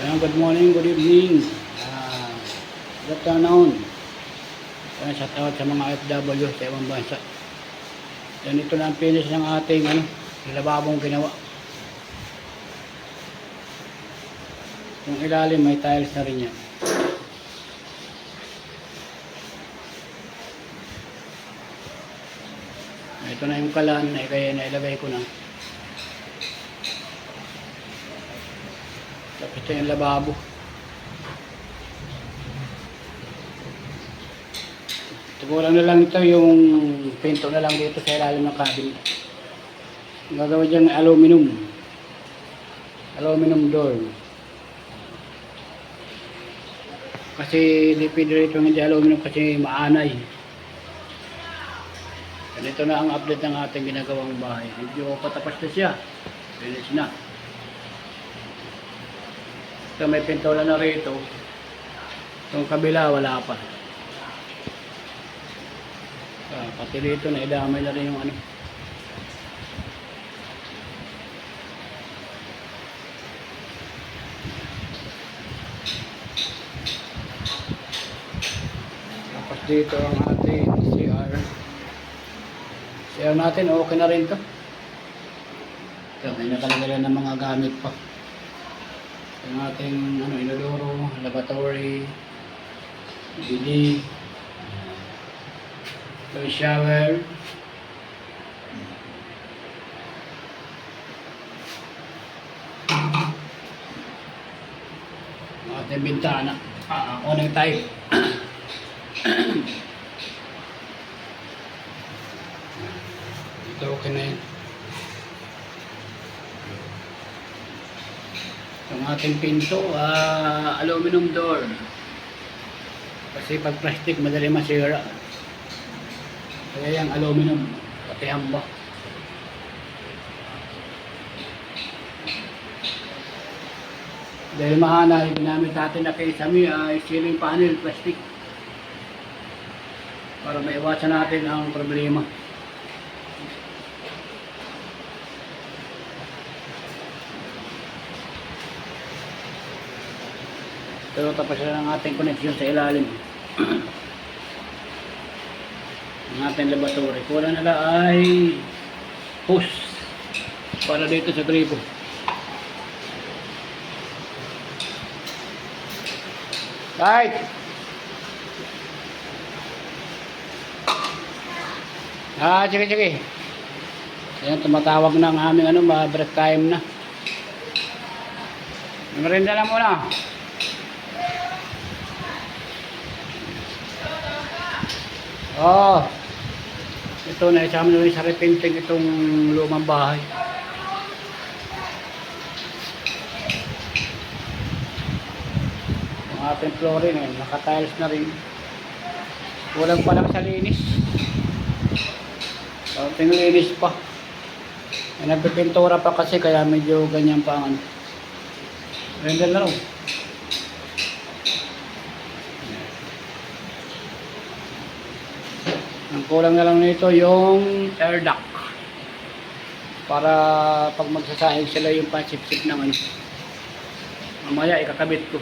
Ayan, good morning, good evening, good afternoon. Ayan, shout out sa mga FW sa ibang bansa. Yan, ito na ang finish ng ating lababong ginawa. Yung ilalim may tiles na rin yan. Ito na yung kalan na kaya nailagay ko na. Tapos ito yung lababo. Siguro na lang ito yung pinto na lang dito sa ilalim ng cabinet. Ang gagawin dyan aluminum. Aluminum door. Kasi di pwede rito hindi aluminum kasi maanay. Ganito na ang update ng ating ginagawang bahay. Medyo patapos na siya. Finish na. Ito may pintola na rito. Itong kabila wala pa. Pati rito na idamay na rin yung Tapos dito ang ating CR. CR natin okay na rin to. Ito may nakalagay ng mga gamit pa. Yung ating inodoro, lavatory, bidet, yung shower, ating bintana, koneng tayo. Ito okay na yun. Yung ating pinto, aluminum door. Kasi pag plastic madali masira. Kaya yung aluminum, pati hamba. Dahil mahana, yung ginamit natin na kisame ay ceiling panel, plastic. Para maiwasan natin ang problema. Pero tapos na ang ating connection sa ilalim. Ang ating laboratory. Kulang nila ay hose para dito sa gripo. Right! Sige. Ayan, tumatawag na ang aming break time na. Merinda lang muna. Ito na isama na rin sa repainting itong lumang bahay. Ang ating flooring naka-tiles na rin. Kulang pa lang sa linis. Ating linis pa. Nagpipintura pa kasi kaya medyo ganyan pa ang render na rin. Ang kulang na lang nito yung air duct para pag magsasahig sila yung pansip-sip ng mamaya ikakabit ko.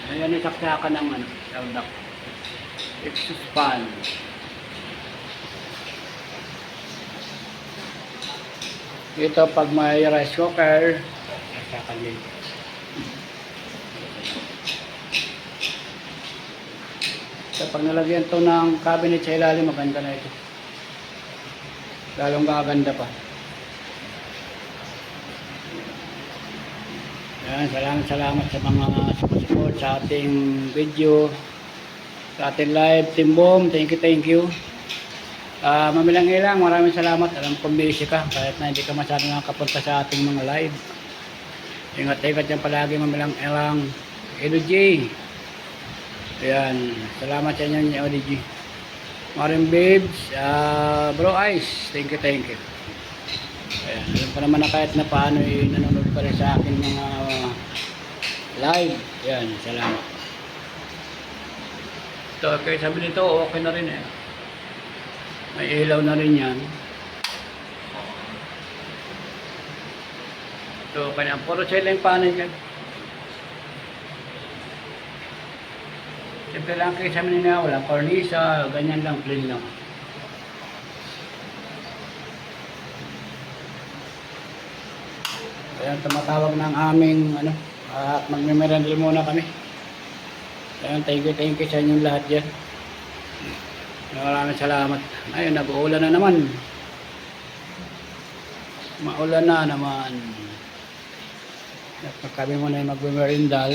Ayan yung saksakan ng air duct, exhaust fan. Ito pag may rice cooker saksakan din. So, pag nalagyan to ng cabinet sa ilalim, maganda na ito. Lalong gaganda pa. Yan, salamat sa mga support sa ating video, sa ating live. Team Boom, thank you. Mamilang ilang, maraming salamat. Alam kong busy ka, kahit na hindi ka masyadong nakapunta sa ating mga live. Ingat yan palagi, mamilang ilang. Edo J. Ayan, salamat sa inyo ni ODG. Maring Babes, Bro Ice, thank you. Ayan, alam ko naman na kahit na paano nanonood pa rin sa aking mga live. Ayan, salamat. Ito, okay, sabi nito, okay na rin May ilaw na rin yan. Ito, kanya, puro ceiling panel yan. Siyempre lang kayo sa Manila, walang cornisa, ganyan lang, plain lang. Ayan, tumatawag ng aming ano, at magmemerendal muna kami. Ayan, thank you sa inyong lahat dyan. Maraming salamat. Ayun, nag-uulan na naman. Maulan na naman. At kami muna yung magmemerendal.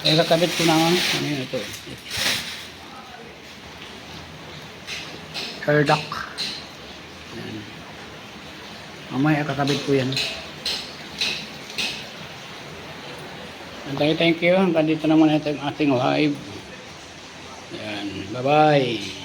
Ay, kakabit ko na ano yun ito. Air duct. Ayan. Mamaya kakabit ko yan. Thank you. Hanggang dito naman ito yung ating live. Ayan. Bye-bye.